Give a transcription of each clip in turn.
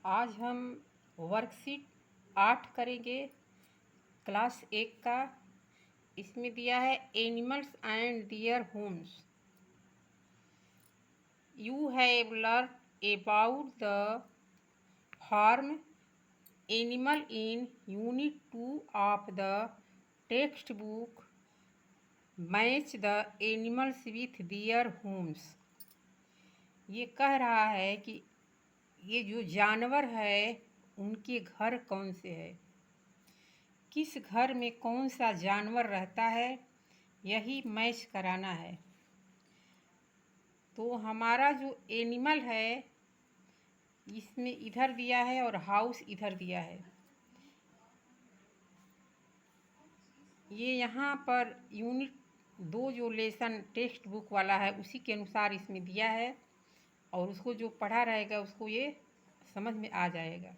आज हम वर्कशीट 8 करेंगे क्लास 1 का। इसमें दिया है animals and their homes. You have learn about the farm animal in unit 2 of the text book. Match the animals with their homes. ये कह रहा है कि ये जो जानवर है उनके घर कौन से है, किस घर में कौन सा जानवर रहता है, यही मैच कराना है। तो हमारा जो एनिमल है इसमें इधर दिया है और हाउस इधर दिया है। ये यहाँ पर यूनिट 2 जो लेसन टेक्स्ट बुक वाला है उसी के अनुसार इसमें दिया है, और उसको जो पढ़ा रहेगा उसको ये समझ में आ जाएगा।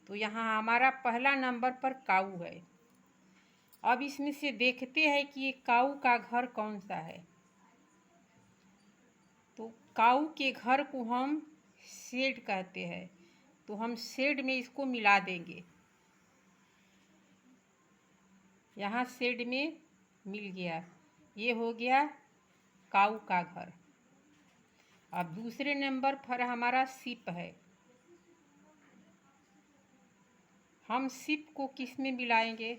तो यहाँ हमारा पहला नंबर पर काऊ है। अब इसमें से देखते हैं कि ये काऊ का घर कौन सा है। तो काऊ के घर को हम शेड कहते हैं, तो हम शेड में इसको मिला देंगे। यहाँ शेड में मिल गया, ये हो गया काऊ का घर। अब दूसरे नंबर पर हमारा सिप है। हम सिप को किस में मिलाएंगे,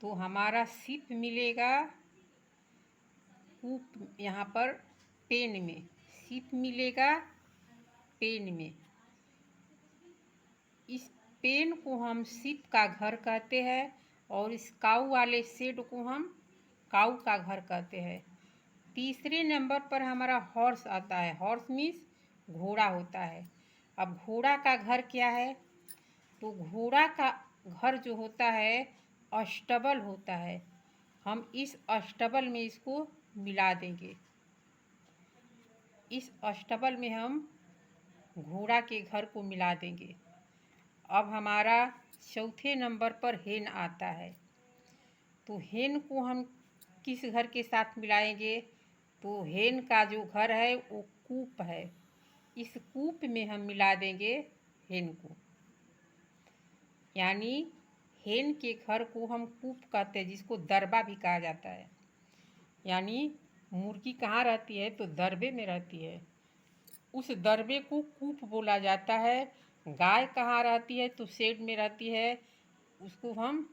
तो हमारा सिप मिलेगा कूप, यहाँ पर पेन में। सिप मिलेगा पेन में। इस पेन को हम सिप का घर कहते हैं, और इस काऊ वाले शेड को हम काऊ का घर कहते हैं। तीसरे नंबर पर हमारा हॉर्स आता है। हॉर्स मीन्स घोड़ा होता है। अब घोड़ा का घर क्या है, तो घोड़ा का घर जो होता है अष्टबल होता है। हम इस अष्टबल में इसको मिला देंगे। इस अष्टबल में हम घोड़ा के घर को मिला देंगे। अब हमारा चौथे नंबर पर हेन आता है। तो हेन को हम किस घर के साथ मिलाएंगे, तो हेन का जो घर है वो कूप है। इस कूप में हम मिला देंगे हेन को, यानी हेन के घर को हम कूप कहते हैं, जिसको दरबा भी कहा जाता है। यानी मुर्गी कहाँ रहती है, तो दरबे में रहती है, उस दरबे को कूप बोला जाता है। गाय कहाँ रहती है, तो शेड में रहती है, उसको हम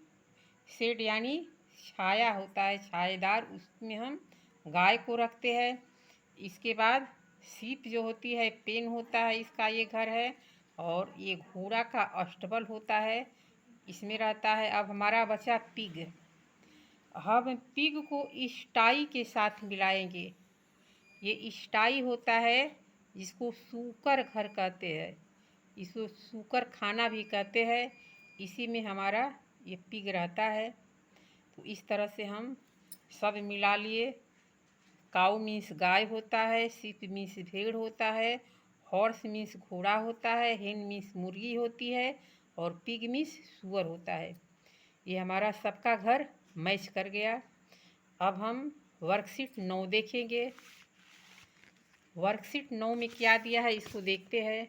शेड यानी छाया होता है छायेदार, उसमें हम गाय को रखते हैं। इसके बाद सीप जो होती है पेन होता है, इसका ये घर है। और ये घोड़ा का अष्टबल होता है, इसमें रहता है। अब हमारा बचा पिग। हम पिग को स्टाई के साथ मिलाएंगे। ये स्टाई होता है जिसको सूकर घर कहते हैं, इसको सूकर खाना भी कहते हैं। इसी में हमारा ये पिग रहता है। तो इस तरह से हम सब मिला लिए। काऊ मीन्स गाय होता है, सिप मीन्स भेड़ होता है, हॉर्स मीन्स घोड़ा होता है, हेन मीन्स मुर्गी होती है, और पिग मीन्स सुअर होता है। ये हमारा सबका घर मैच कर गया। अब हम वर्कशीट 9 देखेंगे। वर्कशीट 9 में क्या दिया है इसको देखते हैं।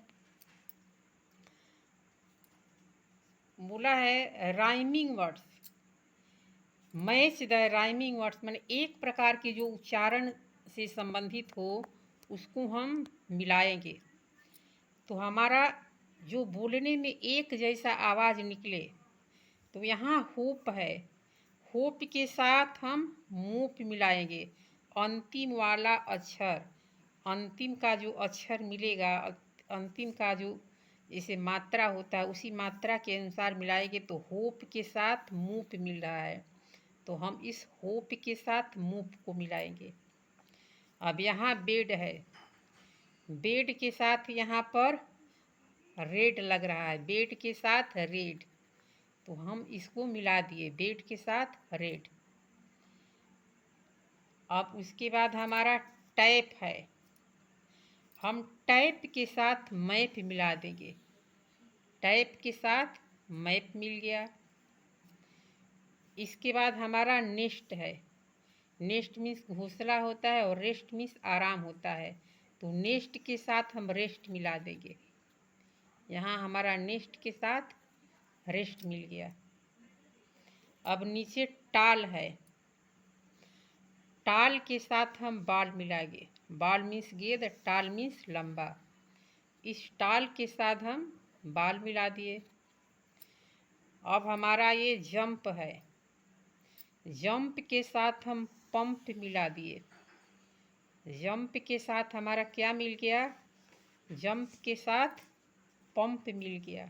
बोला है rhyming words match the rhyming words, माने एक प्रकार के जो उच्चारण से संबंधित हो उसको हम मिलाएंगे। तो हमारा जो बोलने में एक जैसा आवाज़ निकले, तो यहाँ होप है, होप के साथ हम मोप मिलाएंगे। अंतिम वाला अक्षर, अंतिम का जो अक्षर मिलेगा, अंतिम का जो जैसे मात्रा होता है उसी मात्रा के अनुसार मिलाएंगे। तो होप के साथ मूप मिल रहा है, तो हम इस होप के साथ मूप को मिलाएंगे। अब यहाँ बेड है, बेड के साथ यहाँ पर रेड लग रहा है, बेड के साथ रेड, तो हम इसको मिला दिए बेड के साथ रेड। अब उसके बाद हमारा टैप है, हम टैप के साथ मैप मिला देंगे। टैप के साथ मैप मिल गया। इसके बाद हमारा नेस्ट है। नेस्ट मीन्स घोंसला होता है, और रेस्ट मीन्स आराम होता है। तो नेस्ट के साथ हम रेस्ट मिला देंगे। यहाँ हमारा नेस्ट के साथ रेस्ट मिल गया। अब नीचे टाल है, टाल के साथ हम बाल मिलाएंगे। बाल मीन्स गेंद, टाल मीन्स लंबा। इस टाल के साथ हम बाल मिला दिए। अब हमारा ये जंप है, जंप के साथ हम पंप मिला दिए। जंप के साथ हमारा क्या मिल गया? जंप के साथ पंप मिल गया।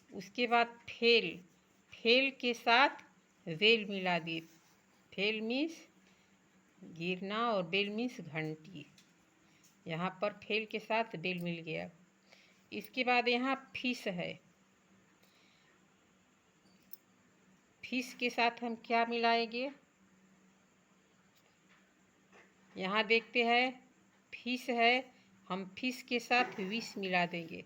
उसके बाद फेल, फेल के साथ वेल मिला दिए। फेल मीन्स गिरना और बेल मीन्स घंटी। यहाँ पर फेल के साथ बेल मिल गया। इसके बाद यहाँ फिश है, फिश के साथ हम क्या मिलाएंगे? यहाँ देखते हैं फिश है, हम फिश के साथ विष मिला देंगे।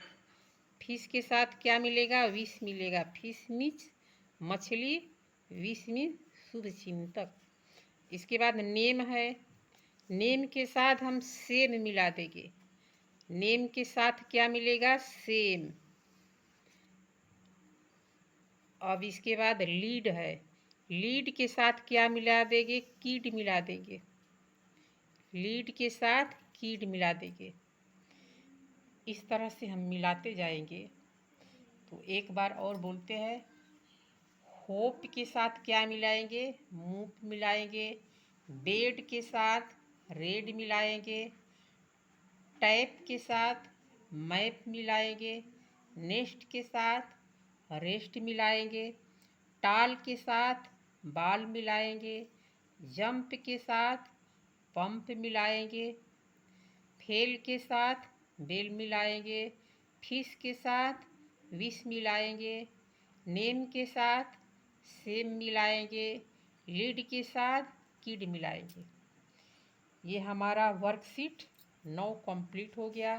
फिश के साथ क्या मिलेगा? विष मिलेगा। फिश मीन्स मछली, विष मीन्स शुभ चिंतक। इसके बाद नेम है, नेम के साथ हम सेम मिला देंगे। नेम के साथ क्या मिलेगा? सेम। अब इसके बाद लीड है, लीड के साथ क्या मिला देंगे? कीड मिला देंगे। लीड के साथ कीड मिला देंगे। इस तरह से हम मिलाते जाएंगे। तो एक बार और बोलते हैं। होप के साथ क्या मिलाएंगे? मूप मिलाएंगे। बेड के साथ रेड मिलाएंगे। टैप के साथ मैप मिलाएंगे। नेस्ट के साथ रेस्ट मिलाएंगे। टाल के साथ बाल मिलाएंगे। जंप के साथ पंप मिलाएंगे। फेल के साथ बेल मिलाएंगे। फिश के साथ विष मिलाएंगे। नेम के साथ सेम मिलाएंगे। लीड के साथ किड मिलाएंगे। ये हमारा वर्कशीट 9 कंप्लीट हो गया।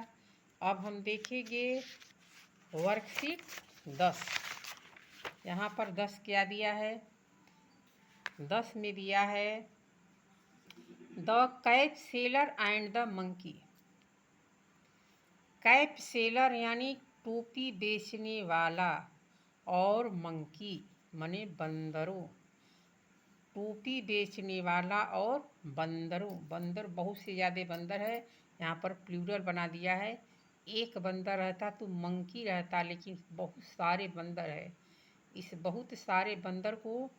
अब हम देखेंगे वर्कशीट 10। यहाँ पर 10 क्या दिया है? 10 में दिया है the cap seller and the monkey. Cap seller यानी टोपी बेचने वाला और मंकी माने बंदरों। टोपी बेचने वाला और बंदरों, बंदर बहुत से ज़्यादा बंदर है, यहाँ पर प्लूरल बना दिया है। एक बंदर रहता तो मंकी रहता, लेकिन बहुत सारे बंदर है। इस बहुत सारे बंदर को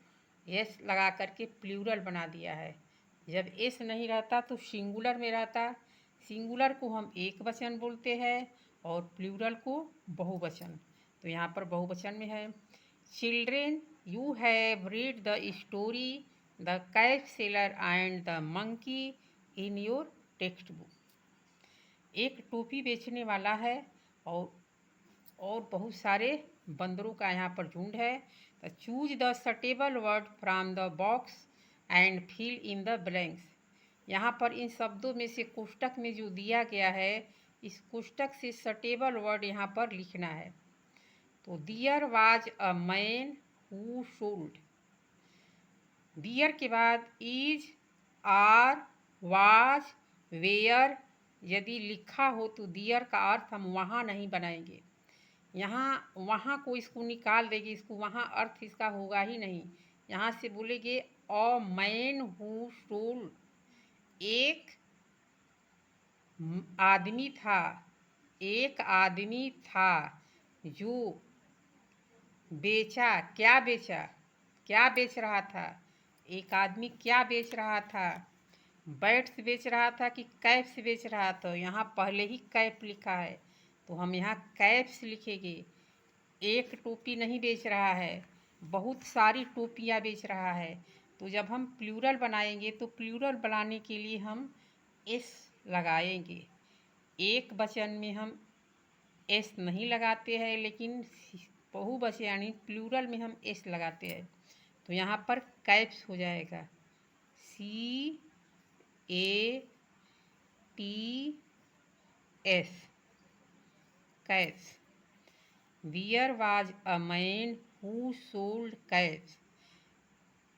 एस लगा करके प्लूरल बना दिया है। जब एस नहीं रहता तो सिंगुलर में रहता। सिंगुलर को हम एक वचन बोलते हैं और प्लूरल को बहुवचन। तो यहाँ पर बहुवचन में है। Children, you have read the story the cap seller and the monkey in your text book. एक टोपी बेचने वाला है और बहुत सारे बंदरों का यहाँ पर झुंड है। तो choose the suitable word from the box and fill in the blanks. यहाँ पर इन शब्दों में से कोष्टक में जो दिया गया है, इस कोष्टक से सटेबल वर्ड यहाँ पर लिखना है। तो there was a man who sold. There के बाद इज, आर, वाज, वेयर यदि लिखा हो तो दियर का अर्थ हम वहाँ नहीं बनाएंगे। यहाँ वहाँ को इसको निकाल देंगे, इसको वहाँ अर्थ इसका होगा ही नहीं। यहाँ से बोलेंगे अ मैन हु सोल्ड, एक आदमी था, एक आदमी था जो बेचा। क्या बेचा? क्या बेच रहा था? एक आदमी क्या बेच रहा था? बैट्स बेच रहा था कि कैप्स बेच रहा था? यहाँ पहले ही कैप लिखा है तो हम यहाँ कैप्स लिखेंगे। एक टोपी नहीं बेच रहा है, बहुत सारी टोपियाँ बेच रहा है। तो जब हम प्लूरल बनाएंगे तो प्लूरल बनाने के लिए हम एस लगाएंगे। एक वचन में हम एस नहीं लगाते हैं, लेकिन बहुवचन यानी प्लूरल में हम एस लगाते हैं। तो यहाँ पर कैप्स हो जाएगा, CAPS, caps. There was a man who sold caps.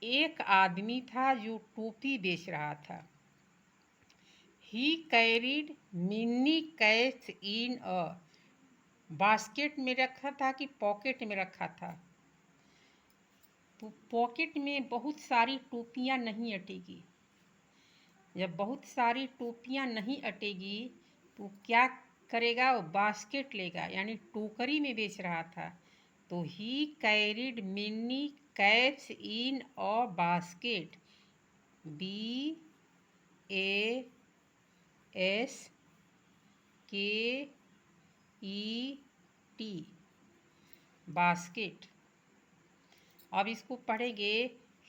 एक आदमी था जो टोपी बेच रहा था। He carried mini cats in a basket में रखा था कि पॉकेट में रखा था? तो पॉकेट में बहुत सारी टोपियाँ नहीं अटेगी। जब बहुत सारी टोपियाँ नहीं अटेगी तो क्या करेगा? वो बास्केट लेगा, यानी टोकरी में बेच रहा था। तो he carried mini caps in a basket, BASKET, basket. अब इसको पढ़ेंगे,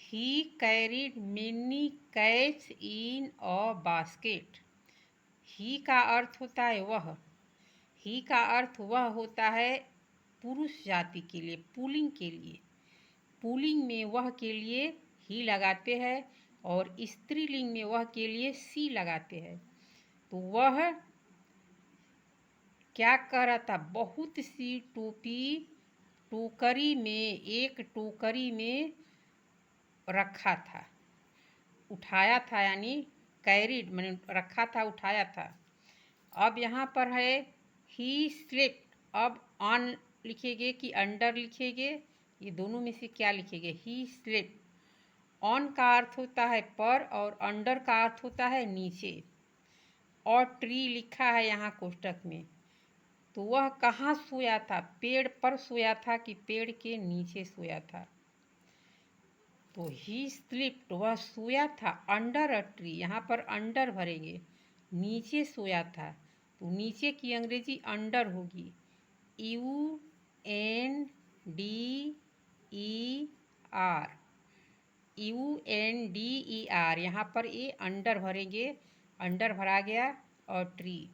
he carried mini cats in a basket. He का अर्थ होता है वह, ही का अर्थ वह होता है पुरुष जाति के लिए, पुल्लिंग के लिए। पुल्लिंग में वह के लिए ही लगाते हैं और स्त्रीलिंग में वह के लिए सी लगाते हैं। तो वह क्या कर रहा था? बहुत सी टोपी टोकरी में, एक टोकरी में रखा था, उठाया था, यानी कैरिड मैंने रखा था, उठाया था। अब यहाँ पर है ही स्लिप्ड। अब ऑन लिखेंगे कि अंडर लिखेंगे? ये दोनों में से क्या लिखेंगे? ही स्लिप्ड। ऑन का अर्थ होता है पर और अंडर का अर्थ होता है नीचे, और ट्री लिखा है यहाँ कोष्टक में। तो वह कहाँ सोया था? पेड़ पर सोया था कि पेड़ के नीचे सोया था? तो ही स्लिप्ड, वह सोया था अंडर अ ट्री। यहाँ पर अंडर भरेंगे, नीचे सोया था। तो नीचे की अंग्रेजी अंडर होगी, UNDER, UNDER। यहाँ पर ये अंडर भरेंगे, अंडर भरा गया, और ट्री।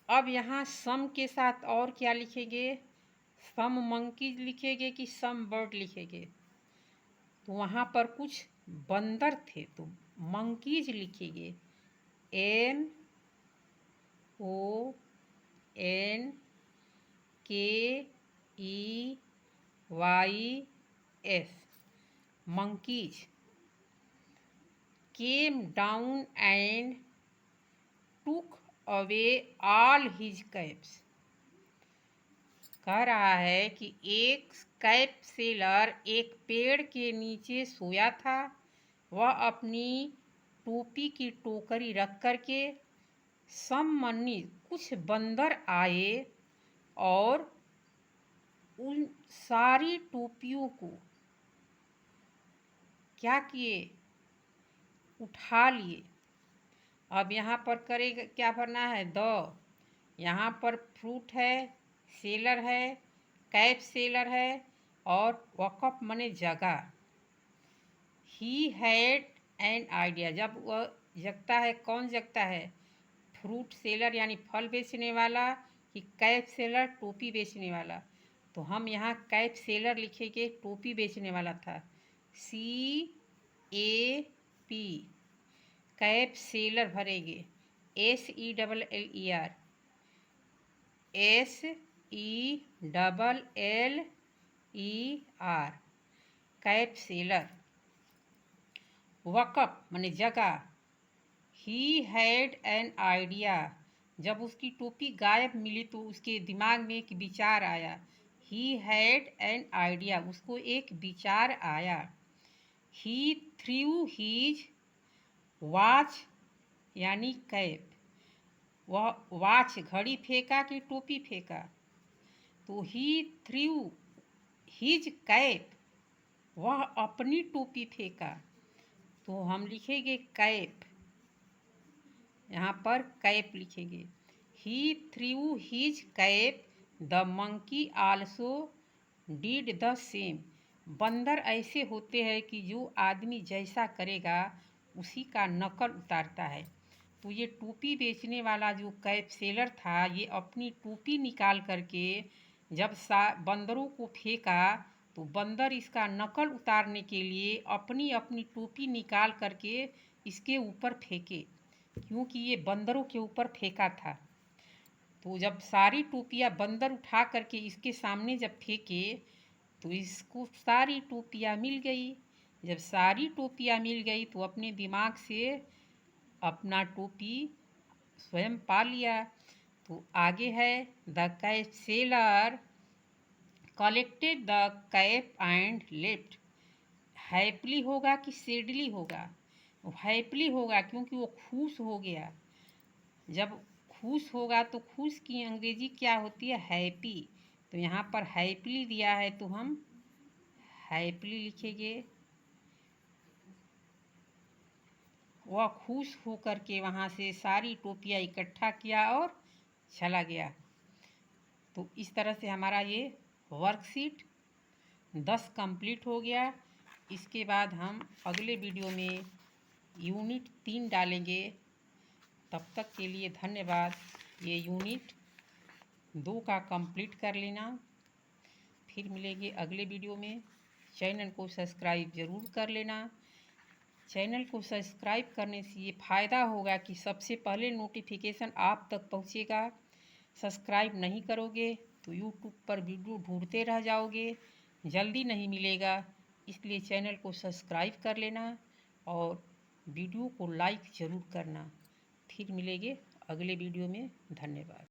अब यहाँ सम के साथ और क्या लिखेंगे? सम मंकीज लिखेंगे कि सम बर्ड लिखेंगे? तो वहाँ पर कुछ बंदर थे तो मंकीज लिखेंगे, MONKEYS, monkeys came down and took away all his caps। कह रहा है कि एक कैप सेलर एक पेड़ के नीचे सोया था। वह अपनी टोपी की टोकरी रख करके, सम मनी, कुछ बंदर आए और उन सारी टोपियों को क्या किए? उठा लिए। अब यहाँ पर करेगा क्या भरना है? द। यहाँ पर फ्रूट है, सेलर है, कैप सेलर है, और वकअप मने जगा। ही हैड एन आइडिया, जब वह जगता है, कौन जगता है? फ्रूट सेलर यानी फल बेचने वाला, कि कैप सेलर टोपी बेचने वाला? तो हम यहाँ कैप सेलर लिखेंगे, टोपी बेचने वाला था, CAP। कैप सेलर भरेंगे, SELLER, SELLER, कैप सेलर। वकअप माने जगा, ही हैड एन आइडिया, जब उसकी टोपी गायब मिली तो उसके दिमाग में एक विचार आया। ही हैड एन आइडिया, उसको एक विचार आया। ही थ्रू हीज वॉच, यानी कैप। वह वॉच, घड़ी फेंका कि टोपी फेंका? तो ही थ्रू हीज कैप, वह अपनी टोपी फेंका। तो हम लिखेंगे कैप, यहाँ पर कैप लिखेंगे। He threw his cap, the monkey also did the same. बंदर ऐसे होते हैं कि जो आदमी जैसा करेगा उसी का नकल उतारता है। तो ये टोपी बेचने वाला जो कैप सेलर था, ये अपनी टोपी निकाल करके जब बंदरों को फेंका तो बंदर इसका नकल उतारने के लिए अपनी अपनी टोपी निकाल करके इसके ऊपर फेंके, क्योंकि ये बंदरों के ऊपर फेंका था। तो जब सारी टोपियाँ बंदर उठा करके इसके सामने जब फेंके तो इसको सारी टोपियाँ मिल गई। जब सारी टोपियाँ मिल गई तो अपने दिमाग से अपना टोपी स्वयं पा लिया। तो आगे है the cap seller collected the cap and left. Happily होगा कि सैडली होगा? हैप्पली होगा, क्योंकि वो खुश हो गया। जब खुश होगा तो खुश की अंग्रेजी क्या होती है? हैप्पी। तो यहाँ पर हैप्पली दिया है तो हम हैप्पली लिखेंगे। वह खुश होकर के वहाँ से सारी टोपियाँ इकट्ठा किया और चला गया। तो इस तरह से हमारा ये वर्कशीट 10 कंप्लीट हो गया। इसके बाद हम अगले वीडियो में यूनिट 3 डालेंगे। तब तक के लिए धन्यवाद। ये यूनिट 2 का कंप्लीट कर लेना। फिर मिलेंगे अगले वीडियो में। चैनल को सब्सक्राइब ज़रूर कर लेना। चैनल को सब्सक्राइब करने से ये फ़ायदा होगा कि सबसे पहले नोटिफिकेशन आप तक पहुँचेगा। सब्सक्राइब नहीं करोगे तो यूट्यूब पर वीडियो ढूंढते रह जाओगे, जल्दी नहीं मिलेगा। इसलिए चैनल को सब्सक्राइब कर लेना और वीडियो को लाइक ज़रूर करना। फिर मिलेंगे अगले वीडियो में। धन्यवाद।